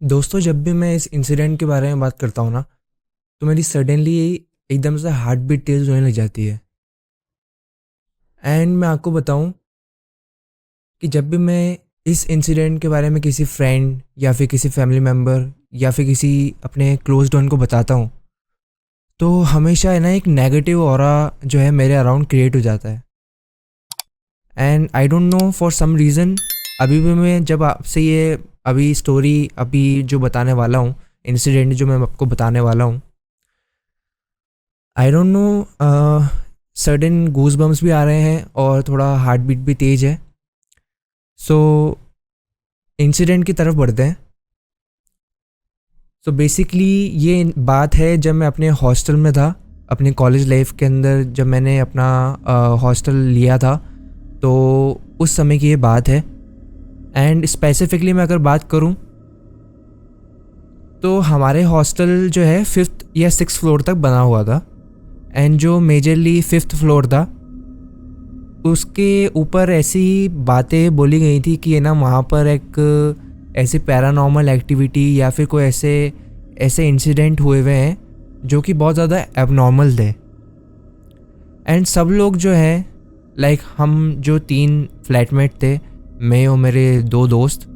दोस्तों, जब भी मैं इस इंसिडेंट के बारे में बात करता हूँ ना, तो मेरी सडनली एकदम से हार्ट बीट तेज़ होने लग जाती है। एंड मैं आपको बताऊँ कि जब भी मैं इस इंसिडेंट के बारे में किसी फ्रेंड या फिर किसी फैमिली मेम्बर या फिर किसी अपने क्लोज्ड वन को बताता हूँ, तो हमेशा है ना एक नेगेटिव ऑरा जो है मेरे अराउंड क्रिएट हो जाता है। And I don't know for some reason, अभी भी मैं जब आपसे ये अभी स्टोरी अभी जो बताने वाला हूँ, इंसिडेंट जो मैं आपको बताने वाला हूँ, I don't know, sudden goose bumps भी आ रहे हैं और थोड़ा हार्ट बीट भी तेज है। सो इंसिडेंट की तरफ बढ़ते हैं। सो बेसिकली ये बात है जब मैं अपने हॉस्टल में था, अपने कॉलेज लाइफ के अंदर जब मैंने अपना हॉस्टल लिया था, तो उस समय की ये बात है। एंड स्पेसिफिकली मैं अगर बात करूं, तो हमारे हॉस्टल जो है फिफ्थ या सिक्स फ्लोर तक बना हुआ था। एंड जो मेजरली फिफ्थ फ्लोर था, उसके ऊपर ऐसी बातें बोली गई थी कि है ना, वहाँ पर एक ऐसी पैरानॉर्मल एक्टिविटी या फिर कोई ऐसे ऐसे इंसिडेंट हुए हुए हैं जो कि बहुत ज़्यादा एबनॉर्मल थे। एंड सब लोग जो है, लाइक हम जो तीन फ्लैटमेट थे, मैं और मेरे दो दोस्त,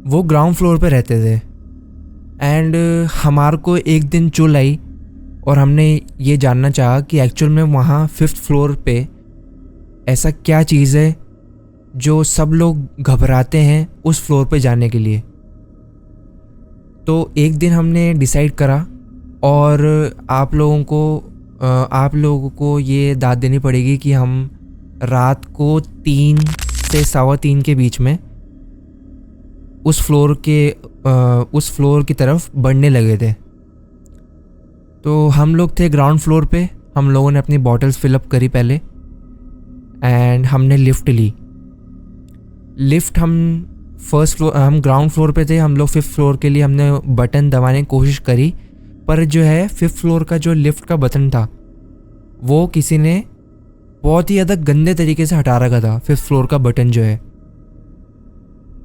वो ग्राउंड फ्लोर पे रहते थे। एंड हमारे को एक दिन चुल आई और हमने ये जानना चाहा कि एक्चुअल में वहाँ फिफ्थ फ्लोर पे ऐसा क्या चीज़ है जो सब लोग घबराते हैं उस फ्लोर पे जाने के लिए। तो एक दिन हमने डिसाइड करा, और आप लोगों को ये दाद देनी पड़ेगी कि हम रात को 3 से 3:15 के बीच में उस फ्लोर की तरफ बढ़ने लगे थे। तो हम लोग थे ग्राउंड फ्लोर पे। हम लोगों ने अपनी बॉटल्स फिलअप करी पहले, एंड हमने लिफ्ट ली। लिफ्ट हम ग्राउंड फ्लोर पे थे, हम लोग फिफ्थ फ्लोर के लिए हमने बटन दबाने की कोशिश करी, पर जो है फिफ्थ फ्लोर का जो लिफ्ट का बटन था, वो किसी ने बहुत ही ज़्यादा गंदे तरीके से हटा रखा था, फिफ्थ फ्लोर का बटन जो है।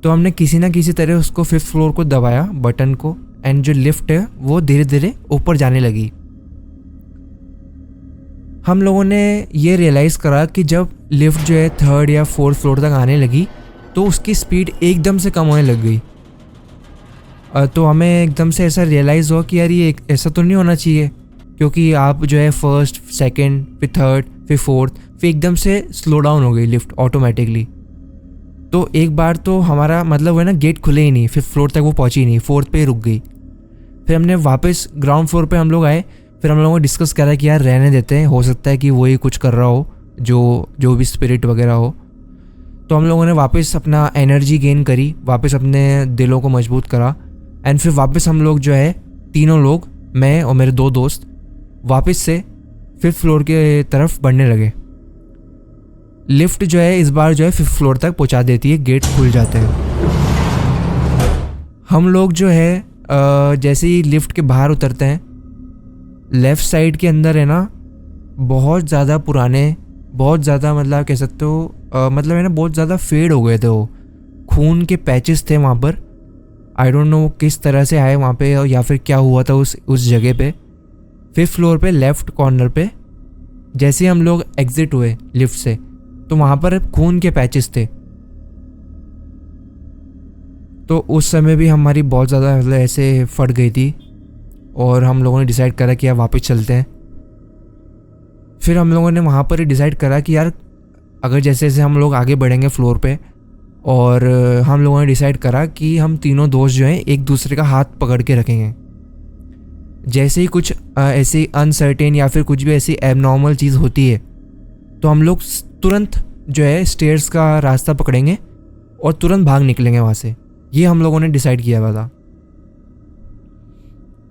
तो हमने किसी ना किसी तरह उसको फिफ्थ फ्लोर को दबाया, बटन को, एंड जो लिफ्ट है वो धीरे धीरे ऊपर जाने लगी। हम लोगों ने ये रियलाइज़ करा कि जब लिफ्ट जो है थर्ड या फोर्थ फ्लोर तक आने लगी, तो उसकी स्पीड एकदम से कम होने लग गई। तो हमें एकदम से ऐसा रियलाइज़ हुआ कि यार ये ऐसा तो नहीं होना चाहिए, क्योंकि आप जो है फर्स्ट, सेकंड, फिर थर्ड, फिर फोर्थ, फिर एकदम से स्लो डाउन हो गई लिफ्ट ऑटोमेटिकली। तो एक बार तो हमारा मतलब है ना, गेट खुले ही नहीं, फिफ्थ फ्लोर तक वो पहुंची नहीं, फोर्थ पे ही रुक गई। फिर हमने वापस ग्राउंड फ्लोर पे हम लोग आए। फिर हम लोगों ने डिस्कस करा कि यार रहने देते हैं, हो सकता है कि वही कुछ कर रहा हो, जो भी स्पिरिट वगैरह हो। तो हम लोगों ने वापस अपना एनर्जी गेन करी, वापस अपने दिलों को मजबूत करा। एंड फिर वापस हम लोग जो है, तीनों लोग, मैं और मेरे दो दोस्त, वापस से फिफ्थ फ्लोर के तरफ बढ़ने लगे। लिफ्ट जो है इस बार जो है फिफ्थ फ्लोर तक पहुंचा देती है, गेट खुल जाते हैं। हम लोग जो है जैसे ही लिफ्ट के बाहर उतरते हैं, लेफ़्ट साइड के अंदर है ना, बहुत ज़्यादा पुराने, बहुत ज़्यादा मतलब कह सकते हो, मतलब है ना, बहुत ज़्यादा फेड हो गए थे वो, खून के पैचेस थे वहाँ पर। आई डोंट नो किस तरह से आए वहाँ पे, या फिर क्या हुआ था उस जगह पे। फिफ्थ फ्लोर पे लेफ़्ट कॉर्नर पे जैसे ही हम लोग एग्जिट हुए लिफ्ट से, तो वहाँ पर खून के पैचेस थे। तो उस समय भी हमारी बहुत ज़्यादा मतलब ऐसे फट गई थी, और हम लोगों ने डिसाइड करा कि यार वापस चलते हैं। फिर हम लोगों ने वहाँ पर ही डिसाइड करा कि यार अगर जैसे जैसे हम लोग आगे बढ़ेंगे फ्लोर पे, और हम लोगों ने डिसाइड करा कि हम तीनों दोस्त जो हैं एक दूसरे का हाथ पकड़ के रखेंगे। जैसे ही कुछ ऐसी अनसर्टेन या फिर कुछ भी ऐसी एबनॉर्मल चीज़ होती है, तो हम लोग तुरंत जो है स्टेयर्स का रास्ता पकड़ेंगे और तुरंत भाग निकलेंगे वहाँ से। ये हम लोगों ने डिसाइड किया हुआ था।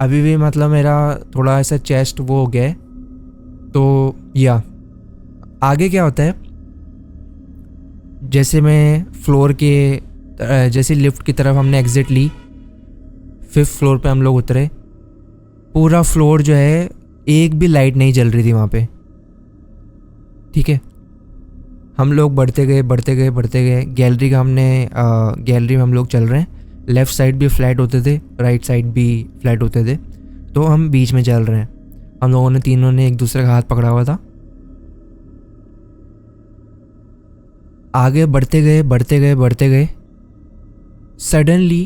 अभी भी मतलब मेरा थोड़ा ऐसा चेस्ट वो हो गया है। तो या आगे क्या होता है, जैसे मैं फ्लोर के जैसे लिफ्ट की तरफ हमने एग्जिट ली, फिफ्थ फ्लोर पे हम लोग उतरे। पूरा फ्लोर जो है, एक भी लाइट नहीं जल रही थी वहाँ पे, ठीक है। हम लोग बढ़ते गए बढ़ते गए बढ़ते गए, गैलरी में हम लोग चल रहे हैं। लेफ़्ट साइड भी फ्लैट होते थे, राइट साइड भी फ्लैट होते थे। तो हम बीच में चल रहे हैं। हम लोगों ने तीनों ने एक दूसरे का हाथ पकड़ा हुआ था। आगे बढ़ते गए बढ़ते गए बढ़ते गए, सडनली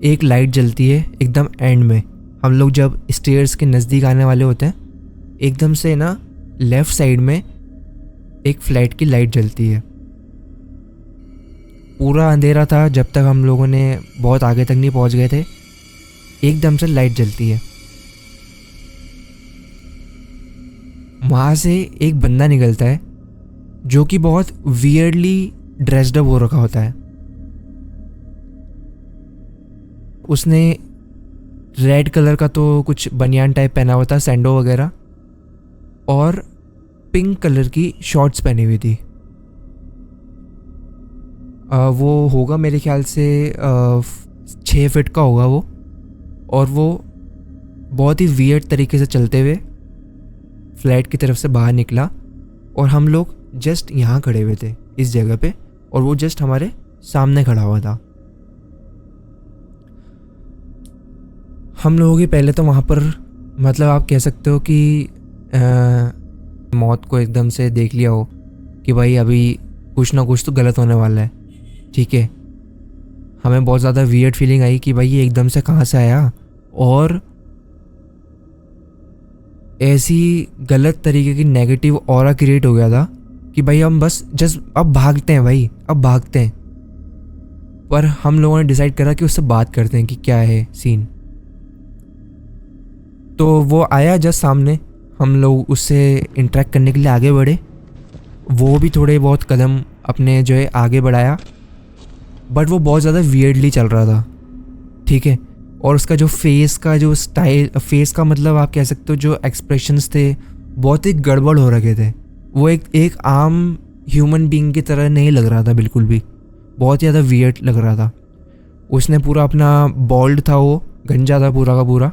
एक लाइट जलती है एकदम एंड में। हम लोग जब स्टेयर्स के नज़दीक आने वाले होते हैं, एकदम से ना लेफ़्ट साइड में एक फ्लैट की लाइट जलती है। पूरा अंधेरा था जब तक हम लोगों ने बहुत आगे तक नहीं पहुंच गए थे। एकदम से लाइट जलती है। वहाँ से एक बंदा निकलता है जो कि बहुत वियर्डली ड्रेस्ड अप हो रखा होता है। उसने रेड कलर का तो कुछ बनियान टाइप पहना हुआ था, सैंडो वगैरह, और पिंक कलर की शॉर्ट्स पहनी हुई थी। वो होगा मेरे ख्याल से 6 फीट का होगा वो। और वो बहुत ही वियर्ड तरीके से चलते हुए फ्लैट की तरफ से बाहर निकला, और हम लोग जस्ट यहाँ खड़े हुए थे इस जगह पे, और वो जस्ट हमारे सामने खड़ा हुआ था। हम लोगों की पहले तो वहाँ पर मतलब आप कह सकते हो कि मौत को एकदम से देख लिया हो कि भाई अभी कुछ ना कुछ तो गलत होने वाला है। ठीक है, हमें बहुत ज़्यादा वियर्ड फीलिंग आई कि भाई ये एकदम से कहाँ से आया, और ऐसी गलत तरीके की नेगेटिव ऑरा क्रिएट हो गया था कि भाई हम बस जस्ट अब भागते हैं भाई, अब भागते हैं। पर हम लोगों ने डिसाइड करा कि उससे बात करते हैं कि क्या है सीन। तो वो आया जस्ट सामने, हम लोग उससे इंटरेक्ट करने के लिए आगे बढ़े। वो भी थोड़े बहुत कदम अपने जो है आगे बढ़ाया, बट वो बहुत ज़्यादा वियर्डली चल रहा था। ठीक है, और उसका जो फेस का जो स्टाइल, फेस का मतलब आप कह सकते हो जो एक्सप्रेशंस थे, बहुत ही गड़बड़ हो रखे थे। वो एक आम ह्यूमन बीइंग की तरह नहीं लग रहा था बिल्कुल भी, बहुत ज़्यादा वियर्ड लग रहा था। उसने पूरा अपना बॉल्ड था, वो गंजा था पूरा का पूरा,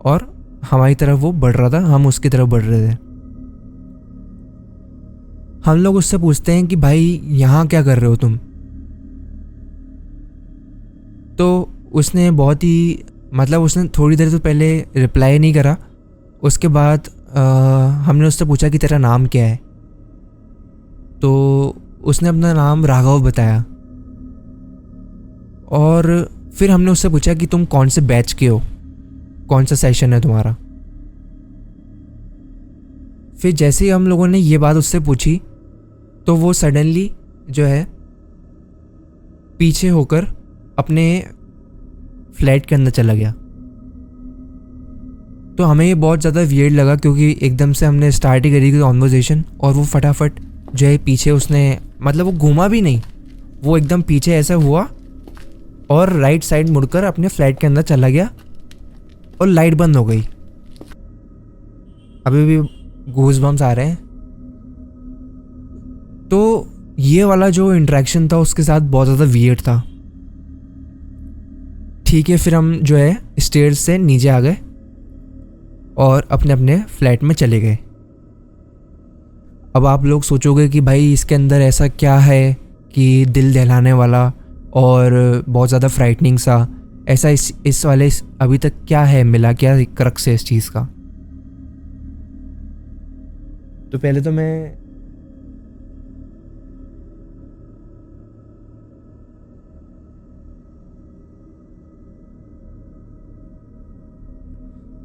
और हमारी तरफ वो बढ़ रहा था, हम उसकी तरफ बढ़ रहे थे। हम लोग उससे पूछते हैं कि भाई यहाँ क्या कर रहे हो तुम? तो उसने बहुत ही मतलब उसने थोड़ी देर तो पहले रिप्लाई नहीं करा। उसके बाद हमने उससे पूछा कि तेरा नाम क्या है? तो उसने अपना नाम राघव बताया, और फिर हमने उससे पूछा कि तुम कौन से बैच के हो, कौन सा सेशन है तुम्हारा? फिर जैसे ही हम लोगों ने ये बात उससे पूछी, तो वो सडनली जो है पीछे होकर अपने फ्लैट के अंदर चला गया। तो हमें ये बहुत ज़्यादा वियर्ड लगा, क्योंकि एकदम से हमने स्टार्ट ही करी कॉन्वर्सेशन, और वो फटाफट जो है पीछे उसने मतलब वो घूमा भी नहीं, वो एकदम पीछे ऐसा हुआ और राइट साइड मुड़कर अपने फ्लैट के अंदर चला गया, और लाइट बंद हो गई। अभी भी गूज़बम्स आ रहे हैं। तो ये वाला जो इंटरेक्शन था उसके साथ बहुत ज़्यादा वियर्ड था। ठीक है, फिर हम जो है स्टेयर्स से नीचे आ गए और अपने अपने फ्लैट में चले गए। अब आप लोग सोचोगे कि भाई इसके अंदर ऐसा क्या है कि दिल दहलाने वाला और बहुत ज़्यादा फ्राइटनिंग सा, ऐसा इस वाले अभी तक क्या है मिला, क्या क्रक्स है इस चीज़ का? तो पहले तो मैं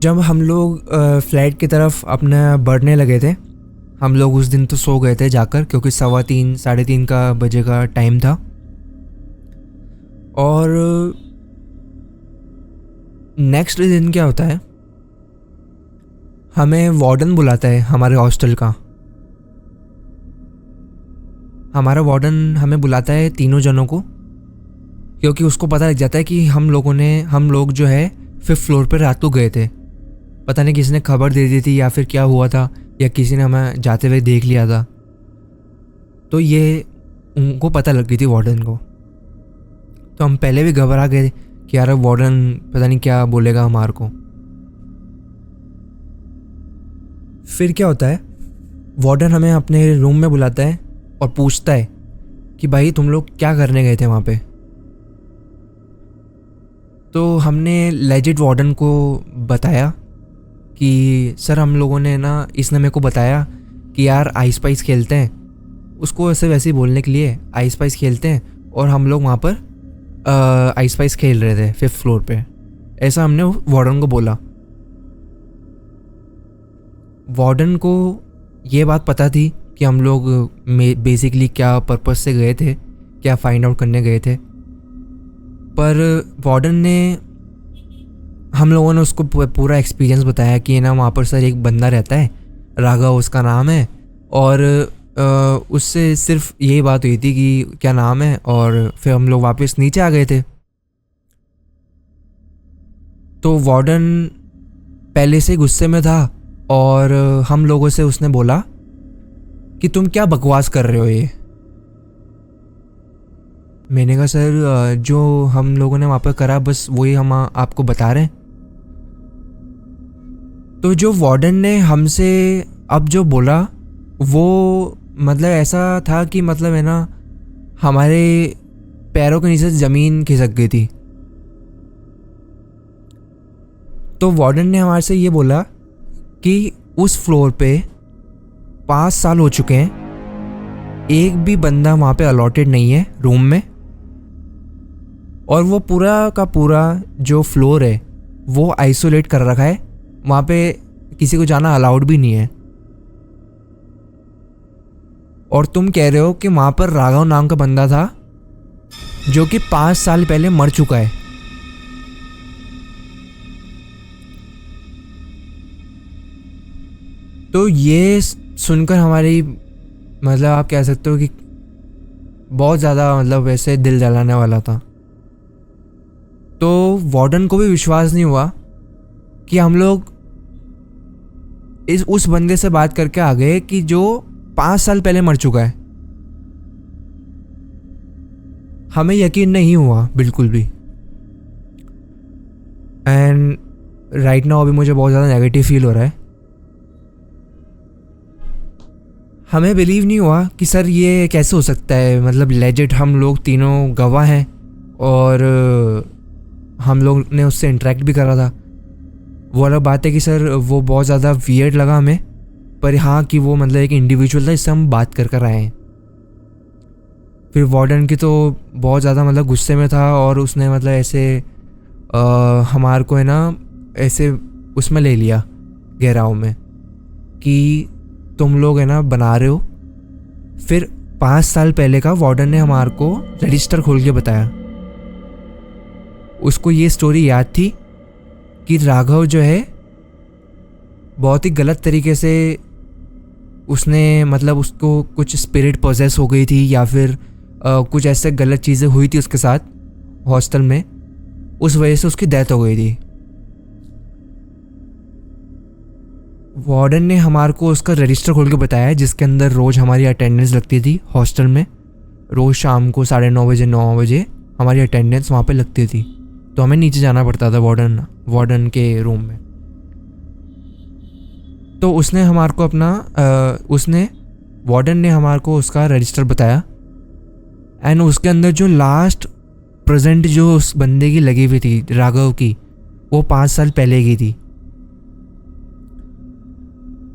जब हम लोग फ्लैट की तरफ अपना बढ़ने लगे थे, हम लोग उस दिन तो सो गए थे जाकर, क्योंकि 3:15 साढ़े 3 का बजे का टाइम था। और नेक्स्ट दिन क्या होता है, हमें वार्डन बुलाता है हमारे हॉस्टल का। हमारा वार्डन हमें बुलाता है तीनों जनों को, क्योंकि उसको पता लग जाता है कि हम लोग जो है 5th फ्लोर पर रात को गए थे। पता नहीं किसी ने खबर दे दी थी या फिर क्या हुआ था, या किसी ने हमें जाते हुए देख लिया था। तो ये उनको पता लग गई थी वार्डन को। तो हम पहले भी घबरा गए कि यार वार्डन पता नहीं क्या बोलेगा हमारे को। फिर क्या होता है, वार्डन हमें अपने रूम में बुलाता है और पूछता है कि भाई तुम लोग क्या करने गए थे वहाँ पे, तो हमने लेजिट वार्डन को बताया कि सर हम लोगों ने ना, इसने मेरे को बताया कि यार आइस पाइस खेलते हैं, उसको ऐसे वैसे ही बोलने के लिए आइस पाइस खेलते हैं, और हम लोग वहाँ पर आइस पाइस खेल रहे थे 5th फ्लोर पे, ऐसा हमने वार्डन को बोला। वार्डन को ये बात पता थी कि हम लोग बेसिकली क्या पर्पस से गए थे, क्या फाइंड आउट करने गए थे, पर वार्डन ने, हम लोगों ने उसको पूरा एक्सपीरियंस बताया कि ना वहाँ पर सर एक बंदा रहता है, राघव उसका नाम है, और उससे सिर्फ यही बात हुई थी कि क्या नाम है, और फिर हम लोग वापस नीचे आ गए थे। तो वार्डन पहले से गुस्से में था और हम लोगों से उसने बोला कि तुम क्या बकवास कर रहे हो ये। मैंने कहा सर जो हम लोगों ने वहाँ पर करा बस वही हम आपको बता रहे हैं। तो जो वार्डन ने हमसे अब जो बोला वो मतलब ऐसा था कि मतलब है ना, हमारे पैरों के नीचे ज़मीन खिसक गई थी। तो वार्डन ने हमारे से ये बोला कि उस फ्लोर पे 5 साल हो चुके हैं, एक भी बंदा वहाँ पे अलॉटेड नहीं है रूम में, और वो पूरा का पूरा जो फ्लोर है वो आइसोलेट कर रखा है, वहाँ पे किसी को जाना अलाउड भी नहीं है। और तुम कह रहे हो कि वहाँ पर राघव नाम का बंदा था जो कि 5 साल पहले मर चुका है। तो ये सुनकर हमारी मतलब आप कह सकते हो कि बहुत ज़्यादा मतलब वैसे दिल जलाने वाला था। तो वार्डन को भी विश्वास नहीं हुआ कि हम लोग उस बंदे से बात करके आ गए कि जो 5 साल पहले मर चुका है। हमें यकीन नहीं हुआ बिल्कुल भी। एंड राइट नाउ अभी मुझे बहुत ज़्यादा नेगेटिव फील हो रहा है। हमें बिलीव नहीं हुआ कि सर ये कैसे हो सकता है, मतलब लेजिट हम लोग तीनों गवाह हैं और हम लोग ने उससे इंटरेक्ट भी करा था। वो अलग बात है कि सर वो बहुत ज़्यादा वियर्ड लगा हमें, पर हाँ कि वो मतलब एक इंडिविजुअल था जिससे हम बात कर आए हैं। फिर वार्डन की तो बहुत ज़्यादा मतलब गुस्से में था और उसने मतलब ऐसे हमारे को है ना ऐसे उसमें ले लिया गहराव में कि तुम लोग है ना बना रहे हो। फिर 5 साल पहले का वार्डन ने हमारे को रजिस्टर खोल के बताया। उसको ये स्टोरी याद थी कि राघव जो है बहुत ही गलत तरीके से उसने मतलब उसको कुछ स्पिरिट पोजेस हो गई थी या फिर कुछ ऐसे गलत चीज़ें हुई थी उसके साथ हॉस्टल में, उस वजह से उसकी डेथ हो गई थी। वार्डन ने हमारे को उसका रजिस्टर खोल के बताया जिसके अंदर रोज़ हमारी अटेंडेंस लगती थी हॉस्टल में। रोज़ शाम को 9:30 बजे 9 बजे हमारी अटेंडेंस वहाँ पे लगती थी, तो हमें नीचे जाना पड़ता था वार्डन के रूम में। तो उसने हमारे को वार्डन ने हमारे को उसका रजिस्टर बताया एंड उसके अंदर जो लास्ट प्रेजेंट जो उस बंदे की लगी हुई थी राघव की, वो 5 साल पहले की थी।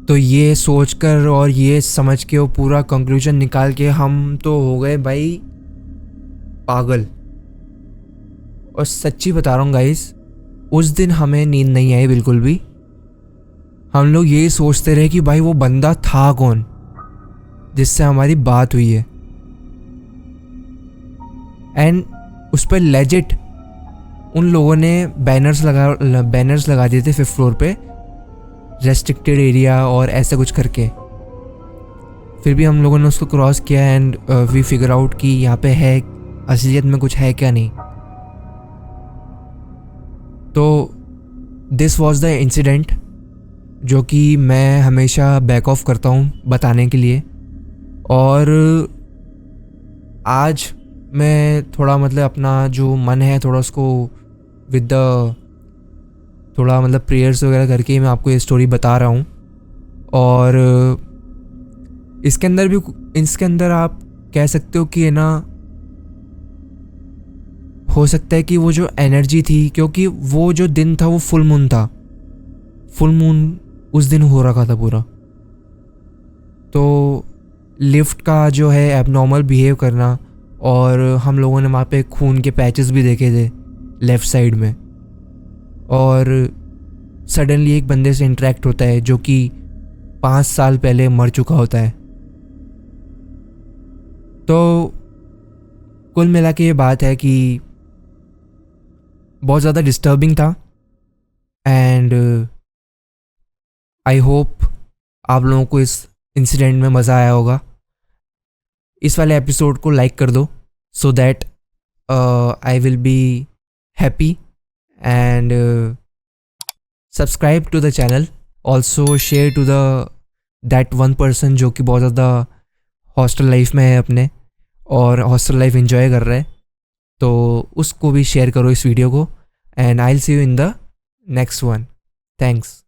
तो ये सोचकर और ये समझ के वो पूरा कंक्लूजन निकाल के हम तो हो गए भाई पागल। और सच्ची बता रहा हूँ गाइस, उस दिन हमें नींद नहीं आई बिल्कुल भी। हम लोग यही सोचते रहे कि भाई वो बंदा था कौन जिससे हमारी बात हुई है। एंड उस पर लेजिट उन लोगों ने बैनर्स लगा दिए थे 5th फ्लोर पे, रेस्ट्रिक्टेड एरिया और ऐसा कुछ करके। फिर भी हम लोगों ने उसको क्रॉस किया एंड वी फिगर आउट कि यहाँ पे है असलियत में कुछ है क्या नहीं। तो दिस वॉज द इंसिडेंट जो कि मैं हमेशा बैक ऑफ करता हूँ बताने के लिए। और आज मैं थोड़ा मतलब अपना जो मन है थोड़ा उसको विद द थोड़ा मतलब प्रेयर्स वगैरह करके ही मैं आपको ये स्टोरी बता रहा हूँ। और इसके अंदर आप कह सकते हो कि है ना, हो सकता है कि वो जो एनर्जी थी, क्योंकि वो जो दिन था वो फुल मून था, फुल मून उस दिन हो रखा था पूरा। तो लिफ्ट का जो है एबनॉर्मल बिहेव करना, और हम लोगों ने वहाँ पे खून के पैचेस भी देखे थे लेफ़्ट साइड में, और सडनली एक बंदे से इंटरेक्ट होता है जो कि 5 साल पहले मर चुका होता है। तो कुल मिला के ये बात है कि बहुत ज़्यादा डिस्टर्बिंग था, एंड आई होप आप लोगों को इस इंसिडेंट में मज़ा आया होगा। इस वाले एपिसोड को लाइक कर दो so that I will be happy, and subscribe to the channel. Also share to that one person जो कि बहुत ज़्यादा हॉस्टल लाइफ में है अपने, और हॉस्टल लाइफ एंजॉय कर रहा है, तो उसको भी शेयर करो इस वीडियो को। And I will see you in the next one. Thanks.